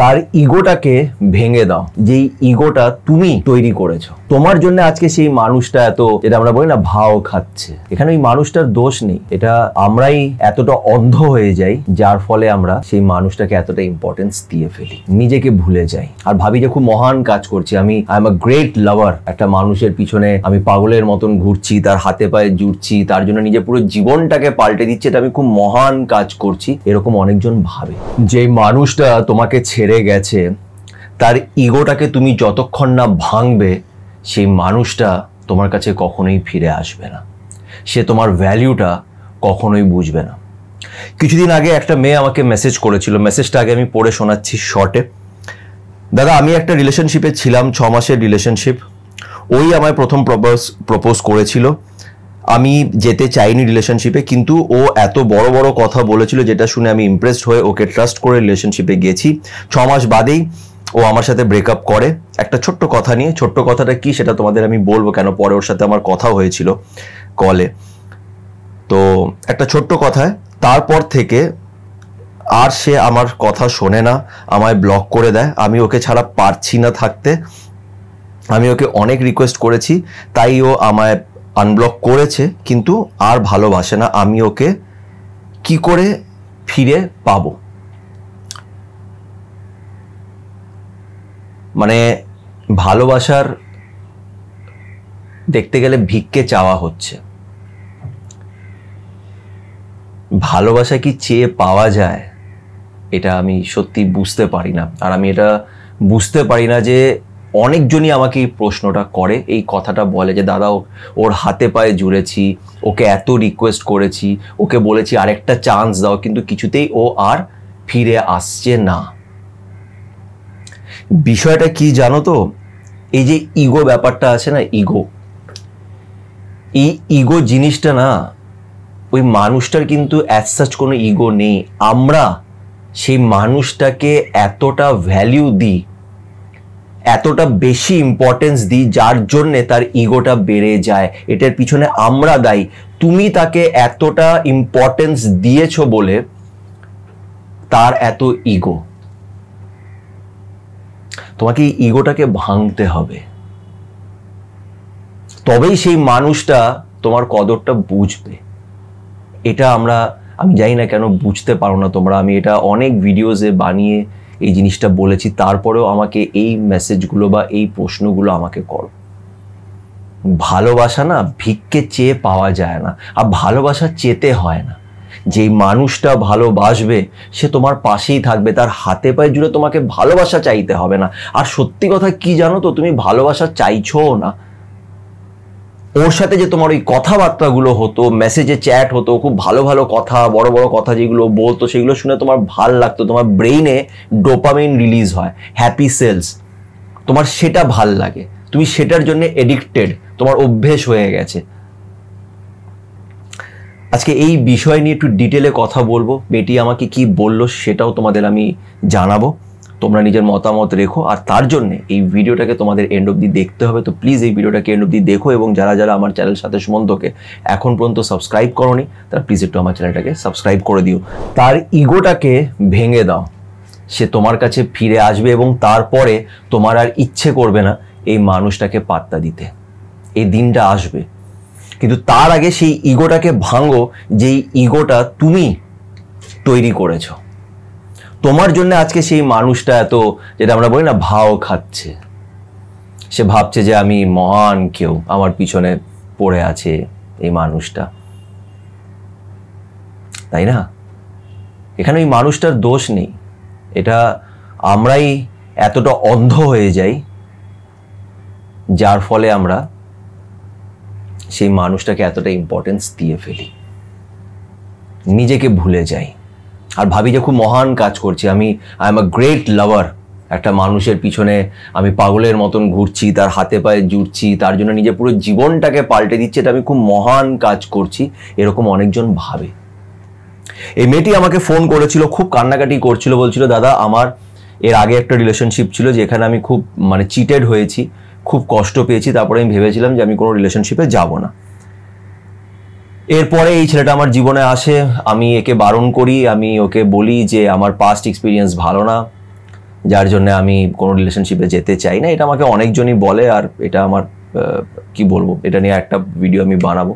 তার ইগোটাকে ভেঙে দাও, যেই ইগোটা তুমি তৈরি করেছো। তোমার জন্য আজকে সেই মানুষটা এত, যেটা আমরা বলি না, ভাও খাচ্ছে। এখানে ওই মানুষটার দোষ নেই, এটা আমরাই এতটা অন্ধ হয়ে যাই যার ফলে আমরা সেই মানুষটাকে এতটা ইম্পর্টেন্স দিয়ে ফেলি, নিজেকে ভুলে যাই আর ভাবি যে খুব মহান কাজ করছি, আমি আই এম আ গ্রেট লাভার। একটা মানুষের পিছনে আমি পাগলের মতন ঘুরছি, তার হাতে পায়ে জুড়ছি, তার জন্য নিজের পুরো জীবনটাকে পাল্টে দিচ্ছে, এটা আমি খুব মহান কাজ করছি, এরকম অনেকজন ভাবে। যে মানুষটা তোমাকে ছেড়ে গেছে, তার ইগোটাকে তুমি যতক্ষণ না ভাঙবে, সেই মানুষটা তোমার কাছে কখনোই ফিরে আসবে না, সে তোমার ভ্যালিউটা কখনোই বুঝবে না। কিছুদিন আগে একটা মেয়ে আমাকে মেসেজ করেছিল, মেসেজটা আগে আমি পড়ে শোনাচ্ছি শর্টে। দাদা, আমি একটা রিলেশনশিপে ছিলাম, 6 মাসের রিলেশনশিপ। ওই আমায় প্রথম প্রপোজ করেছিল। আমি যেতে চাইনি রিলেশনশিপে, কিন্তু ও এত বড় বড় কথা বলেছিল যেটা শুনে আমি ইমপ্রেসড হয়ে ওকে ট্রাস্ট করে রিলেশনশিপে গেছি। 6 মাস বাদেই ও আমার সাথে ব্রেকআপ করে একটা ছোট্ট কথা নিয়ে। ছোট্ট কথাটা কি সেটা তোমাদের আমি বলবো, কেন পরে ওর সাথে আমার কথা হয়েছিল কলে। তো একটা ছোট্ট কথায় তারপর থেকে আর সে আমার কথা শোনে না, আমায় ব্লক করে দেয়। আমি ওকে ছাড়া পারছি না থাকতে। আমি ওকে অনেক রিকোয়েস্ট করেছি, তাই ও আমায় আনব্লক করেছে, কিন্তু আর ভালোবাসে না। আমি ওকে কি করে ফিরে পাবো? মানে ভালোবাসার দেখতে গেলে ভিক্ষে চাওয়া হচ্ছে। ভালোবাসা কি চেয়ে পাওয়া যায়? এটা আমি সত্যি বুঝতে পারি না। আর আমি এটা বুঝতে পারি না যে অনেকজনই আমাকে এই প্রশ্নটা করে, এই কথাটা বলে যে দাদা, ওর হাতে পায়ে জুড়েছি, ওকে এত রিকোয়েস্ট করেছি, ওকে বলেছি আরেকটা চান্স দাও, কিন্তু কিছুতেই ও আর ফিরে আসছে না। বিষয়টা কি জানো তো? এই যে ইগো ব্যাপারটা আছে না, ইগো, এই ইগো জিনিসটা না, ওই মানুষটার কিন্তু অ্যাজ সাচ কোনো ইগো নেই। আমরা সেই মানুষটাকে এতটা ভ্যালিউ দিই, এতটা বেশি ইম্পর্টেন্স দিই, যার জন্যে তার ইগোটা বেড়ে যায়। এটার পিছনে আমরা দায়ী। তুমি তাকে এতটা ইম্পর্টেন্স দিয়েছো বলে তার এত ইগো। তোমাকে এই ইগোটাকে ভাঙতে হবে, তবেই সেই মানুষটা তোমার কদরটা বুঝবে। এটা আমি জানি না কেন বুঝতে পারো না তোমরা। আমি এটা অনেক ভিডিওসে বানিয়ে এই জিনিসটা বলেছি, তারপরেও আমাকে এই মেসেজগুলো বা এই প্রশ্নগুলো আমাকে করো। ভালোবাসা না ভিক্ষে চেয়ে পাওয়া যায় না, আর ভালোবাসা চেতে হয় না। যেই মানুষটা ভালোবাসবে সে তোমার পাশেই থাকবে, তার হাতে পায়ে জুড়ে তোমাকে ভালোবাসা চাইতে হবে না। আর সত্যি কথা কি জানো তো, তুমি ভালোবাসা চাইছোও না। ওর সাথে যে তোমার ওই কথাবার্তাগুলো হতো, মেসেজে চ্যাট হতো, খুব ভালো ভালো কথা, বড় বড় কথা যেগুলো বলতো, সেগুলো শুনে তোমার ভাল লাগতো, তোমার ব্রেইনে ডোপামিন রিলিজ হয়, হ্যাপি সেলস, তোমার সেটা ভাল লাগে, তুমি সেটার জন্য এডিক্টেড, তোমার অভ্যেস হয়ে গেছে। আজকে এই বিষয় নিয়ে একটু ডিটেলে কথা বলবো। বেটি আমাকে কি বললো সেটাও তোমাদের আমি জানাবো। তোমরা নিজের মতামত রেখো, আর তার জন্য এই ভিডিওটাকে তোমাদের এন্ড অবধি দেখতে হবে। তো প্লিজ এই ভিডিওটাকে এন্ড অবধি দেখো, এবং যারা যারা আমার চ্যানেল সাথে সুমন্তকে এখন পর্যন্ত সাবস্ক্রাইব করোনি, তারা প্লিজ একটু আমার চ্যানেলটাকে সাবস্ক্রাইব করে দিও। তার ইগোটাকে ভেঙে দাও, সে তোমার কাছে ফিরে আসবে, এবং তারপরে তোমার আর ইচ্ছে করবে না এই মানুষটাকে পাত্তা দিতে। এই দিনটা আসবে, কিন্তু তার আগে সেই ইগোটাকে ভাঙো, যেই ইগোটা তুমি তৈরি করেছো। তোমার জন্য আজকে সেই মানুষটা এত, যেটা আমরা বলি না, ভাও খাচ্ছে। সে ভাবছে যে আমি মহান কেউ, আমার পিছনে পড়ে আছে এই মানুষটা, তাই না? এখানে ওই মানুষটার দোষ নেই, এটা আমরাই এতটা অন্ধ হয়ে যাই যার ফলে আমরা সেই মানুষটাকে এতটা ইম্পর্টেন্স দিয়ে ফেলি, নিজেকে ভুলে যাই আর ভাবি যে খুব মহান কাজ করছি, আই এম আ গ্রেট লাভার। একটা মানুষের পিছনে আমি পাগলের মতন ঘুরছি, তার হাতে পায়ে জুড়ছি, তার জন্য নিজের পুরো জীবনটাকে পাল্টে দিচ্ছে, এটা আমি খুব মহান কাজ করছি, এরকম অনেকজন ভাবে। এই মেয়েটি আমাকে ফোন করেছিল, খুব কান্নাকাটি করছিল, বলছিল দাদা, আমার এর আগে একটা রিলেশনশিপ ছিল যেখানে আমি খুব চিটেড হয়েছি, খুব কষ্ট পেয়েছি, তারপরে আমি ভেবেছিলাম যে আমি কোনো রিলেশনশিপে যাব না। এরপরে এই ছেলেটা আমার জীবনে আসে, আমি একে বারণ করি, আমি ওকে বলি যে আমার পাস্ট এক্সপিরিয়েন্স ভালো না, যার জন্য আমি কোনো রিলেশনশিপে যেতে চাই না। এটা আমাকে অনেকজনই বলে, আর এটা আমার কি বলবো, এটা নিয়ে একটা ভিডিও আমি বানাবো।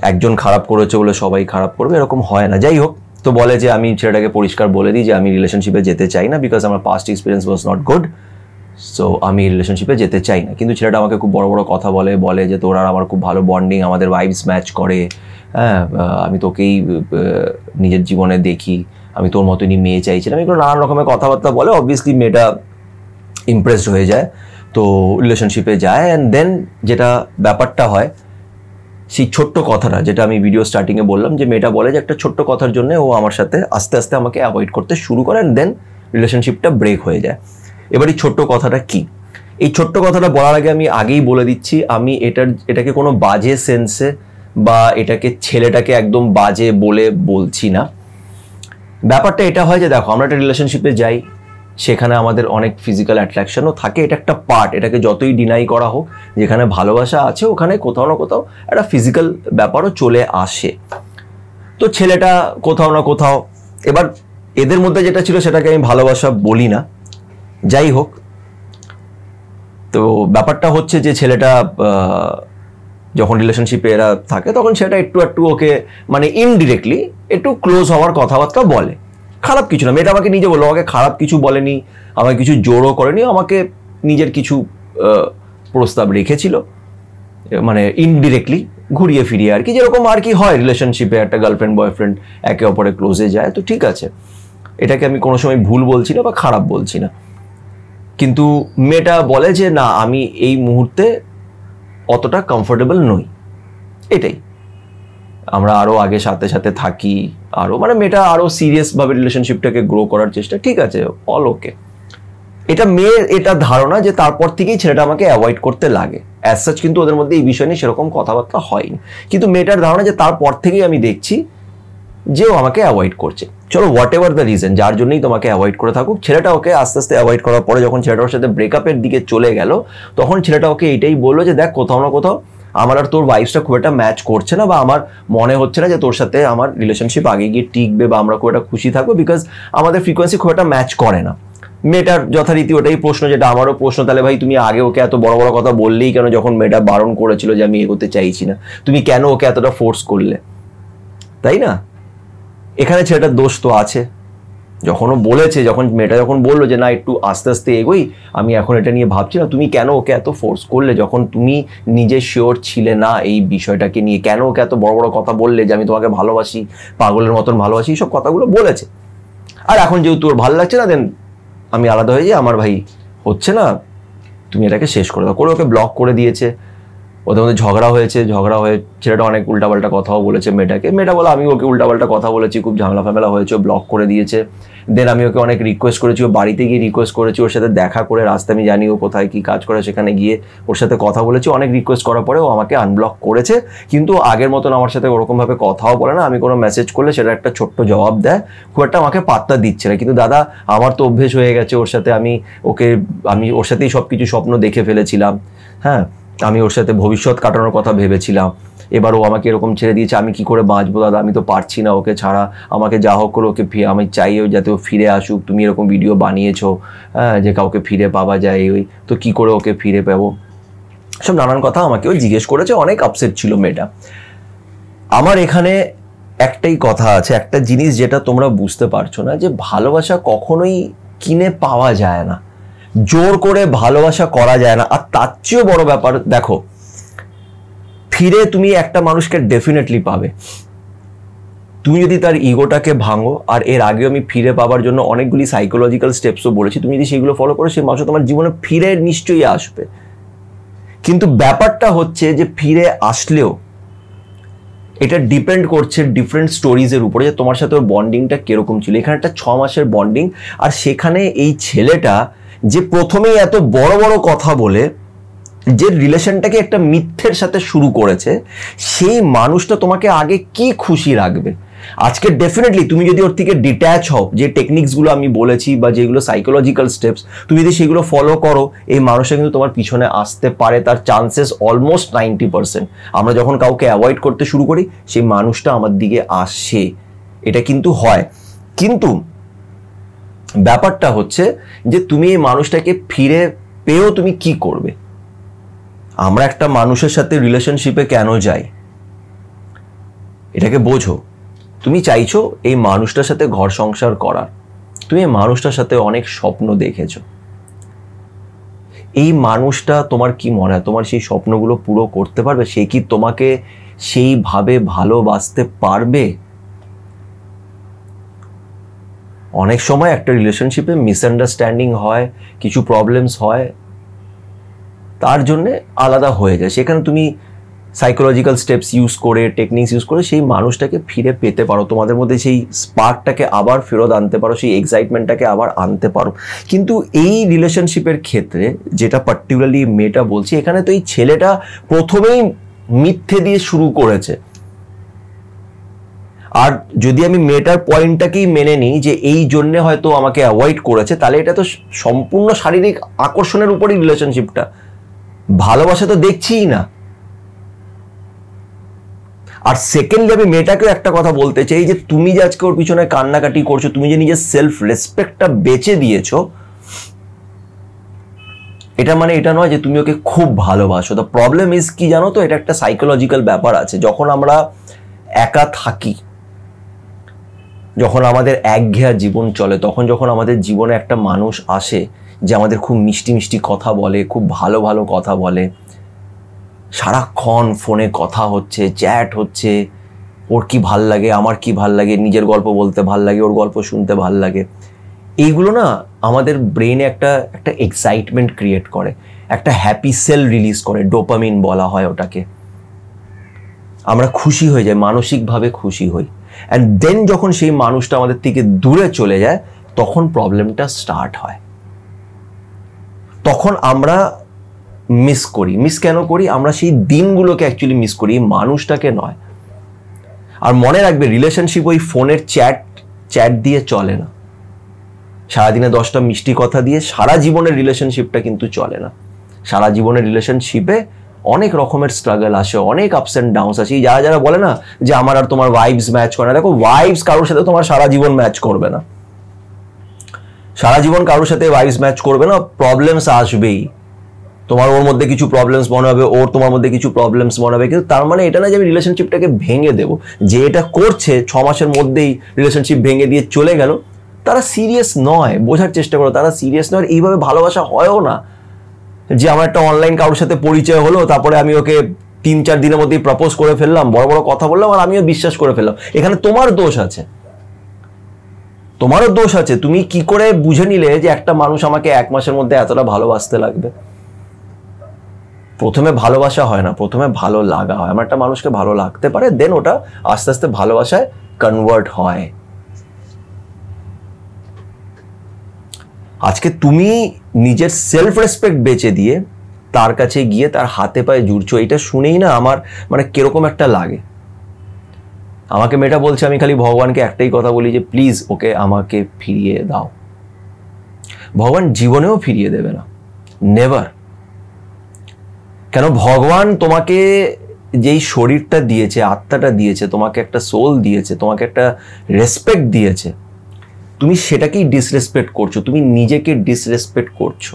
একজন খারাপ করেছে বলে সবাই খারাপ করবে, এরকম হয় না। যাই হোক, তো বলে যে আমি ছেলেটাকে পরিষ্কার বলে দিই যে আমি রিলেশনশিপে যেতে চাই না, বিকজ আমার past experience was not good, so আমি রিলেশনশিপে যেতে চাই না। কিন্তু ছেলেটা আমাকে খুব বড় বড় কথা বলে যে তোর আর আমার খুব ভালো বন্ডিং, আমাদের ভাইবস ম্যাচ করে, হ্যাঁ আমি তোকেই নিজের জীবনে দেখি, আমি তোর মতনই মেয়ে চাইছিলাম, এগুলো নানান রকমের কথাবার্তা বলে। অবভিয়াসলি মেয়েটা ইমপ্রেসড হয়ে যায়, তো রিলেশনশিপে যায়। অ্যান্ড দেন যেটা ব্যাপারটা হয়, সেই ছোট্ট কথাটা যেটা আমি ভিডিও স্টার্টিংয়ে বললাম, যে মেয়েটা বলে যে একটা ছোট্ট কথার জন্য ও আমার সাথে আস্তে আস্তে আমাকে অ্যাভয়েড করতে শুরু করে, অ্যান্ড দেন রিলেশনশিপটা ব্রেক হয়ে যায়। এবার এই ছোট্ট কথাটা কি? এই ছোট্ট কথাটা বলার আগে আমি আগেই বলে দিচ্ছি, আমি এটাকে কোনো বাজে সেন্সে বা এটাকে ছেলেটাকে একদম বাজে বলে বলছি না। ব্যাপারটা এটা হয় যে দেখো, আমরা একটা রিলেশনশিপে যাই, সেখানে আমাদের অনেক ফিজিক্যাল অ্যাট্রাকশনও থাকে, এটা একটা পার্ট, এটাকে যতই ডিনাই করা হোক, যেখানে ভালোবাসা আছে ওখানে কোথাও না কোথাও একটা ফিজিক্যাল ব্যাপারও চলে আসে। তো ছেলেটা কোথাও না কোথাও, এবার এদের মধ্যে যেটা ছিল সেটাকে আমি ভালোবাসা বলি না, যাই হোক। তো ব্যাপারটা হচ্ছে যে ছেলেটা যখন রিলেশনশিপে এরা থাকে তখন সেটা একটু একটু ওকে মানে ইনডিরেক্টলি একটু ক্লোজ হওয়ার কথাবার্তা বলে। খারাপ কিছু না, মেয়েটা আমাকে নিজে বললো, আমাকে খারাপ কিছু বলেনি, আমাকে কিছু জোরও করেনি, আমাকে নিজের কিছু প্রস্তাব রেখেছিল, মানে ইনডিরেক্টলি ঘুরিয়ে ফিরিয়ে আর কি, যেরকম আর কি হয় রিলেশনশিপে, একটা গার্লফ্রেন্ড বয়ফ্রেন্ড একে অপরে ক্লোজে যায়, তো ঠিক আছে, এটাকে আমি কোনো সময় ভুল বলছি না বা খারাপ বলছি না। কিন্তু মেয়েটা বলে যে না, আমি এই মুহূর্তে অতটা কমফোর্টেবল নই, এটাই। আমরা আরও আগে সাথে সাথে থাকি, আরও মানে মেয়েটা আরও সিরিয়াসভাবে রিলেশনশিপটাকে গ্রো করার চেষ্টা, ঠিক আছে, অল ওকে। এটা মেয়ের এটা ধারণা যে তারপর থেকেই ছেলেটা আমাকে অ্যাভয়েড করতে লাগে, অ্যাজ সাচ কিন্তু ওদের মধ্যে এই বিষয় নিয়ে সেরকম কথাবার্তা হয়নি। কিন্তু মেয়েটার ধারণা যে তারপর থেকেই আমি দেখছি যে ও আমাকে অ্যাভয়েড করছে। চলো হোয়াট এভার দ্য রিজন, যার জন্যই তোমাকে অ্যাভয়েড করে থাকুক, ছেলেটা ওকে আস্তে আস্তে অ্যাভয়েড করার পরে যখন ছেলেটার সাথে ব্রেকআপের দিকে চলে গেল, তখন ছেলেটা ওকে এইটাই বললো যে দেখ, কোথাও না কোথাও আমার আর তোর ভাইবসটা খুব একটা ম্যাচ করছে না, বা আমার মনে হচ্ছে না যে তোর সাথে আমার রিলেশনশিপ আগে গিয়ে টিকবে বা আমরা খুব একটা খুশি থাকবো, বিকজ আমাদের ফ্রিকোয়েন্সি খুব একটা ম্যাচ করে না। মেয়েটার যথারীতি ওটাই প্রশ্ন, যেটা আমারও প্রশ্ন, তাহলে ভাই তুমি আগে ওকে এত বড় বড় কথা বললেই কেন, যখন মেয়েটা বারণ করেছিল যে আমি এগোতে চাইছি না, তুমি কেন ওকে এতটা ফোর্স করলে? তাই না? এখানে ছেলেটার দোষ তো আছে। যখন ও বলেছে, যখন মেয়েটা যখন বললো যে না একটু আস্তে আস্তে এগোই, আমি এখন এটা নিয়ে ভাবছি না, তুমি কেন ওকে এত ফোর্স করলে যখন তুমি নিজে শিওর ছিলে না এই বিষয়টাকে নিয়ে? কেন ওকে এত বড় বড় কথা বললে যে আমি তোমাকে ভালোবাসি, পাগলের মতন ভালোবাসি, এইসব কথাগুলো বলেছে। আর এখন যেহেতু ওর ভালো লাগছে না, দেন আমি আলাদা হয়ে যাই, আমার ভাই হচ্ছে না, তুমি এটাকে শেষ করে দাও, করে ওকে ব্লক করে দিয়েছে। ওদের মধ্যে ঝগড়া হয়েছে, ঝগড়া হয়ে ছেলেটা অনেক উল্টাপাল্টা কথাও বলেছে মেয়েটাকে। মেয়েটা বলে আমি ওকে উল্টাপাল্টা কথা বলেছি, খুব ঝামেলা ফামেলা হয়েছে, ব্লক করে দিয়েছে। দেন আমি ওকে অনেক রিকোয়েস্ট করেছি, ও বাড়িতে গিয়ে রিকোয়েস্ট করেছি, ওর সাথে দেখা করে, রাস্তায় আমি জানি ও কোথায় কী কাজ করে, সেখানে গিয়ে ওর সাথে কথা বলেছি, অনেক রিকোয়েস্ট করার পরে ও আমাকে আনব্লক করেছে। কিন্তু আগের মতন আমার সাথে ওরকমভাবে কথাও বলে না, আমি কোনো মেসেজ করলে সেটা একটা ছোট্ট জবাব দেয়, খুব একটা আমাকে পাত্তা দিচ্ছে না। কিন্তু দাদা, আমার তো অভ্যেস হয়ে গেছে ওর সাথে, আমি ওর সাথেই সব কিছু স্বপ্ন দেখে ফেলেছিলাম, হ্যাঁ, আমি ওর সাথে ভবিষ্যৎ কাটানোর কথা ভেবেছিলাম, এবার ও আমাকে এরকম ছেড়ে দিয়েছে, আমি কি করে বাঁচবো দাদা? আমি তো পারছি না ওকে ছাড়া, আমাকে যা হোক করে ওকে আমি চাই যাতে ও ফিরে আসুক, তুমি এরকম ভিডিও বানিয়েছো, হ্যাঁ, যে কাউকে ফিরে পাওয়া যায়, ওই তো কি করে ওকে ফিরে পাবো, সব নানান কথা আমাকে ওই জিজ্ঞেস করেছে, অনেক আপসেট ছিল মেয়েটা। আমার এখানে একটাই কথা আছে, একটা জিনিস যেটা তোমরা বুঝতে পারছো না, যে ভালোবাসা কখনোই কিনে পাওয়া যায় না, জোর করে ভালোবাসা করা যায় না। আর তার চেয়েও বড় ব্যাপার, দেখো, ফিরে তুমি একটা মানুষকে ডেফিনেটলি পাবে, তুমি যদি তার ইগোটাকে ভাঙো। আর এর আগেও আমি ফিরে পাওয়ার জন্য অনেকগুলি সাইকোলজিক্যাল স্টেপসও বলেছি, তুমি যদি সেগুলো ফলো করো, সেই মানুষ তোমার জীবনে ফিরে নিশ্চয়ই আসবে। কিন্তু ব্যাপারটা হচ্ছে যে ফিরে আসলেও এটা ডিপেন্ড করছে ডিফারেন্ট স্টোরিজের উপরে, যে তোমার সাথে ওর বন্ডিংটা কিরকম ছিল। এখানে একটা 6 মাসের বন্ডিং, আর সেখানে এই ছেলেটা যে প্রথমেই এত বড় বড় কথা বলে যে রিলেশনটাকে একটা মিথ্যের সাথে শুরু করেছে, সেই মানুষটা তোমাকে আগে কি খুশি রাখবে? আজকে ডেফিনেটলি তুমি যদি ওর থেকে ডিট্যাচ হও, যে টেকনিক্সগুলো আমি বলেছি বা যেগুলো সাইকোলজিক্যাল স্টেপস, তুমি যদি সেগুলো ফলো করো, এই মানুষটা কিন্তু তোমার পিছনে আসতে পারে, তার চান্সেস অলমোস্ট 90%। আমরা যখন কাউকে অ্যাভয়েড করতে শুরু করি, সেই মানুষটা আমার দিকে আসে, এটা কিন্তু হয়। কিন্তু ব্যাপারটা হচ্ছে যে তুমি এই মানুষটাকে ফিরে পেয়েও তুমি কি করবে। আমরা একটা মানুষের সাথে রিলেশনশিপে কেন যাই এটাকে বোঝো। তুমি চাইছো এই মানুষটার সাথে ঘর সংসার করার, তুমি এই মানুষটার সাথে অনেক স্বপ্ন দেখেছো। এই মানুষটা তোমার কি মনে হয় তোমার সেই স্বপ্নগুলো পুরো করতে পারবে? সে কি তোমাকে সেইভাবে ভালোবাসতে পারবে? অনেক সময় একটা রিলেশনশিপে মিসআন্ডারস্ট্যান্ডিং হয়, কিছু প্রবলেমস হয়, তার জন্যে আলাদা হয়ে যায়। সেখানে তুমি সাইকোলজিক্যাল স্টেপস ইউজ করে, টেকনিক্স ইউজ করে সেই মানুষটাকে ফিরে পেতে পারো, তোমাদের মধ্যে সেই স্পার্কটাকে আবার ফেরত আনতে পারো, সেই এক্সাইটমেন্টটাকে আবার আনতে পারো। কিন্তু এই রিলেশনশিপের ক্ষেত্রে যেটা পার্টিকুলারলি মেয়েটা বলছি, এখানে তো এই ছেলেটা প্রথমেই মিথ্যে দিয়ে শুরু করেছে। আর যদি আমি মেয়েটার পয়েন্টটাকেই মেনে নিই যে এই জন্যে হয়তো আমাকে অ্যাভয়েড করেছে, তাহলে এটা তো সম্পূর্ণ শারীরিক আকর্ষণের উপরই রিলেশনশিপটা, ভালোবাসা তো দেখছিই না। আর সেকেন্ডলি আমি মেয়েটাকেও একটা কথা বলতে চাই যে তুমি যে আজকে ওর পিছনে কান্নাকাটি করছো, তুমি যে নিজের সেলফ রেসপেক্টটা বেচে দিয়েছো, এটা মানে এটা নয় যে তুমি ওকে খুব ভালোবাসো। দ্য প্রবলেম ইজ কি জানো তো, এটা একটা সাইকোলজিক্যাল ব্যাপার আছে। যখন আমরা একা থাকি, যখন আমাদের একঘেয়া জীবন চলে, তখন যখন আমাদের জীবনে একটা মানুষ আসে যে আমাদের খুব মিষ্টি মিষ্টি কথা বলে, খুব ভালো ভালো কথা বলে, সারাক্ষণ ফোনে কথা হচ্ছে, চ্যাট হচ্ছে, ওর কি ভাল লাগে, আমার কি ভাল লাগে, নিজের গল্প বলতে ভাল লাগে, ওর গল্প শুনতে ভাল লাগে, এইগুলো না আমাদের ব্রেনে একটা এক্সাইটমেন্ট ক্রিয়েট করে, একটা হ্যাপি সেল রিলিজ করে, ডোপামিন বলা হয় ওটাকে। আমরা খুশি হয়ে যাই, মানসিকভাবে খুশি হই। অ্যান্ড দেন যখন সেই মানুষটা আমাদের থেকে দূরে চলে যায়, তখন প্রবলেমটা স্টার্ট হয়। তখন আমরা মিস করি। মিস কেন করি? আমরা সেই দিনগুলোকে অ্যাকচুয়ালি মিস করি, মানুষটাকে নয়। আর মনে রাখবে, রিলেশনশিপ ওই ফোনের চ্যাট দিয়ে চলে না। সারাদিনে 10টা মিষ্টি কথা দিয়ে সারা জীবনের রিলেশনশিপটা কিন্তু চলে না। সারা জীবনের রিলেশনশিপে অনেক রকমের স্ট্রাগল আসে, অনেক আপস অ্যান্ড ডাউনস আসে। যারা যারা বলে না যে আমার আর তোমার ভাইবস ম্যাচ করে না, দেখো ভাইবস কারোর সাথে তোমার সারা জীবন ম্যাচ করবে না। সারা জীবন কারোর সাথে ভাইবস ম্যাচ করবে না, প্রবলেমস আসবেই। তোমার ওর মধ্যে কিছু প্রবলেমস মনে হবে, ওর তোমার মধ্যে কিছু প্রবলেমস মনে হবে, কিন্তু তার মানে এটা না যে আমি রিলেশনশিপটাকে ভেঙে দেবো। যে এটা করছে 6 মাসের মধ্যেই রিলেশনশিপ ভেঙে দিয়ে চলে গেল, তারা সিরিয়াস নয়। বোঝার চেষ্টা করো, তারা সিরিয়াস নয়। এইভাবে ভালোবাসা হয়ও না যে আমার একটা অনলাইন কারোর সাথে পরিচয় হলো, তারপরে আমি ওকে 3-4 দিনের মধ্যেই প্রপোজ করে ফেললাম, বড় বড় কথা বললাম, আর আমিও বিশ্বাস করে ফেললাম। এখানে তোমার দোষ আছে, তোমারও দোষ আছে। তুমি কি করে বুঝে নিলে যে একটা মানুষ আমাকে 1 মাসের মধ্যে এতটা ভালোবাসতে লাগবে? প্রথমে ভালোবাসা হয় না, প্রথমে ভালো লাগা হয়। আমার একটা মানুষকে ভালো লাগতে পারে, দেন ওটা আস্তে আস্তে ভালোবাসায় কনভার্ট হয়। আজকে তুমি নিজের সেলফ রেসপেক্ট বেচে দিয়ে তার কাছে গিয়ে তার হাতে পায়ে জুড়ছো, এটা শুনেই না আমার মানে কিরকম একটা লাগে। আমাকে মেয়েটা বলছে, আমি খালি ভগবানকে একটাই কথা বলি যে প্লিজ ওকে আমাকে ফিরিয়ে দাও। ভগবান জীবনেও ফিরিয়ে দেবে না, নেভার। কেন? ভগবান তোমাকে যেই শরীরটা দিয়েছে, আত্মাটা দিয়েছে, তোমাকে একটা সোল দিয়েছে, তোমাকে একটা রেসপেক্ট দিয়েছে, তুমি সেটাকেই ডিসরেসপেক্ট করছো, তুমি নিজেকে ডিসরেসপেক্ট করছো।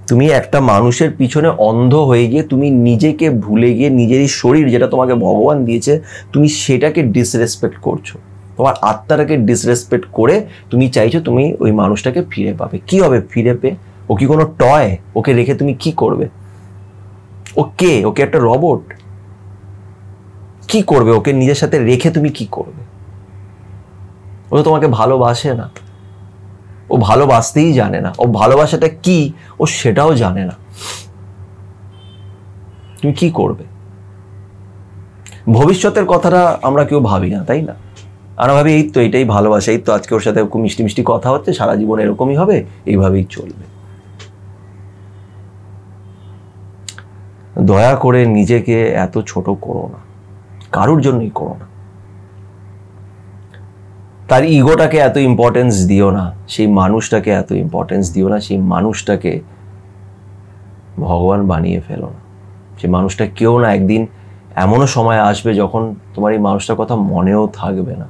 তুমি একটা মানুষের পিছনে অন্ধ হয়ে গিয়ে, তুমি নিজেকে ভুলে গিয়ে নিজেরই শরীর যেটা তোমাকে ভগবান দিয়েছে, তুমি সেটাকে ডিসরেসপেক্ট করছো। তোমার আত্মাটাকে ডিসরেসপেক্ট করে তুমি চাইছো তুমি ওই মানুষটাকে ফিরে পাবে। কি হবে ফিরে পেয়ে? ও কি কোনো টয়? ওকে রেখে তুমি কি করবে? ওকে একটা রোবট? কি করবে ওকে নিজের সাথে রেখে? তুমি কি করবে? ও তো তোমাকে ভালোবাসে না, ও ভালোবাসতেই জানে না। ও ভালোবাসাটা কি ও সেটাও জানে না। তুমি কি করবে? ভবিষ্যতের কথাটা আমরা কেউ ভাবি না, তাই না? আমরা ভাবি এই তো এটাই ভালোবাসা, এই তো আজকে ওর সাথে খুব মিষ্টি মিষ্টি কথা হচ্ছে, সারা জীবন এরকমই হবে, এইভাবেই চলবে। দয়া করে নিজেকে এত ছোট করো না, কারোর জন্যই করো না। তার ইগোটাকে এত ইম্পর্টেন্স দিও না, সেই মানুষটাকে এত ইম্পর্টেন্স দিও না, সেই মানুষটাকে ভগবান বানিয়ে ফেলো না। সেই মানুষটা কেউ না একদিন এমনও সময় আসবে যখন তোমার এই মানুষটার কথা মনেও থাকবে না।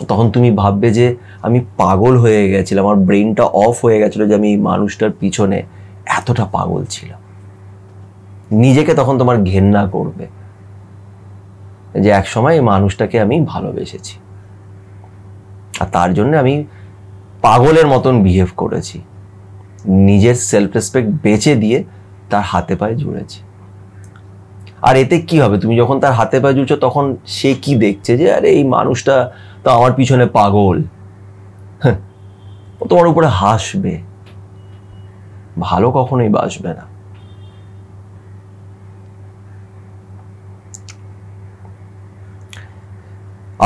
তখন তুমি ভাববে যে আমি পাগল হয়ে গেছিলাম, আমার ব্রেনটা অফ হয়ে গেছিলো যে আমি এই মানুষটার পিছনে এতটা পাগল ছিলাম। নিজেকে তখন তোমার ঘেন্না করবে যে একসময় এই মানুষটাকে আমি ভালোবেসেছি আর তার জন্য আমি পাগলের মতন বিহেভ করেছি, নিজের সেলফ রেসপেক্ট বেচে দিয়ে তার হাতে পায়ে জুড়েছি। আর এতে কি হবে, তুমি যখন তার হাতে পায়ে জুড়ছো তখন সে কি দেখছে যে আরে এই মানুষটা তো আমার পিছনে পাগল, ও তোমার উপরে হাসবে, ভালো কখনোই বাসবে না।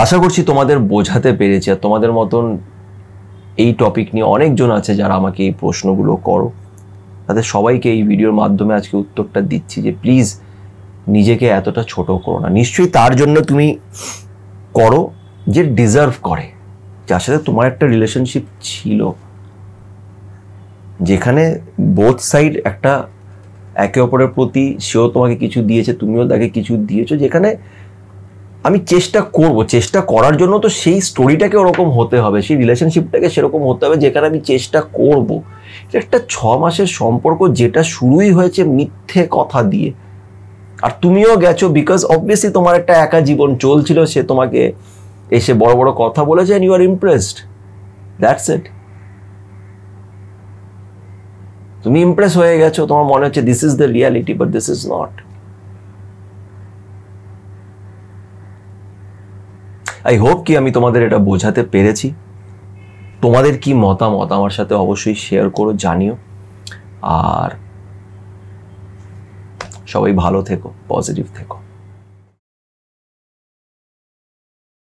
আশা করছি তোমাদের বোঝাতে পেরেছি। আর তোমাদের মতন এই টপিক নিয়ে অনেকজন আছে যারা আমাকে এই প্রশ্নগুলো করো, তাদের সবাইকে এই ভিডিওর মাধ্যমে আজকে উত্তরটা দিচ্ছি যে প্লিজ নিজেকে এতটা ছোট করো না। নিশ্চয়ই তার জন্য তুমি করো যে ডিজার্ভ করে, যার সাথে তোমার একটা রিলেশনশিপ ছিল, যেখানে বোথ সাইড একটা একে অপরের প্রতি, সেও তোমাকে কিছু দিয়েছে, তুমিও তাকে কিছু দিয়েছো, যেখানে আমি চেষ্টা করব, চেষ্টা করার জন্য তো সেই স্টোরিটাকে ওরকম হতে হবে, সেই রিলেশনশিপটাকে সেরকম হতে হবে যেখানে আমি চেষ্টা করব। একটা 6 মাসের সম্পর্ক যেটা শুরুই হয়েছে মিথ্যে কথা দিয়ে, আর তুমিও গেছো বিকজ অবভিয়াসলি তোমার একটা একা জীবন চলছিল, সে তোমাকে এসে বড় বড় কথা বলেছে and you are impressed, that's it। তুমি ইমপ্রেস হয়ে গেছো, তোমার মনে হচ্ছে this is the reality, but this is not. I hope কি আমি তোমাদের এটা বোঝাতে পেরেছি। তোমাদের কি মতামত আমার সাথে অবশ্যই শেয়ার করো, জানিও। আর সবাই ভালো থেকো, পজিটিভ থেকো।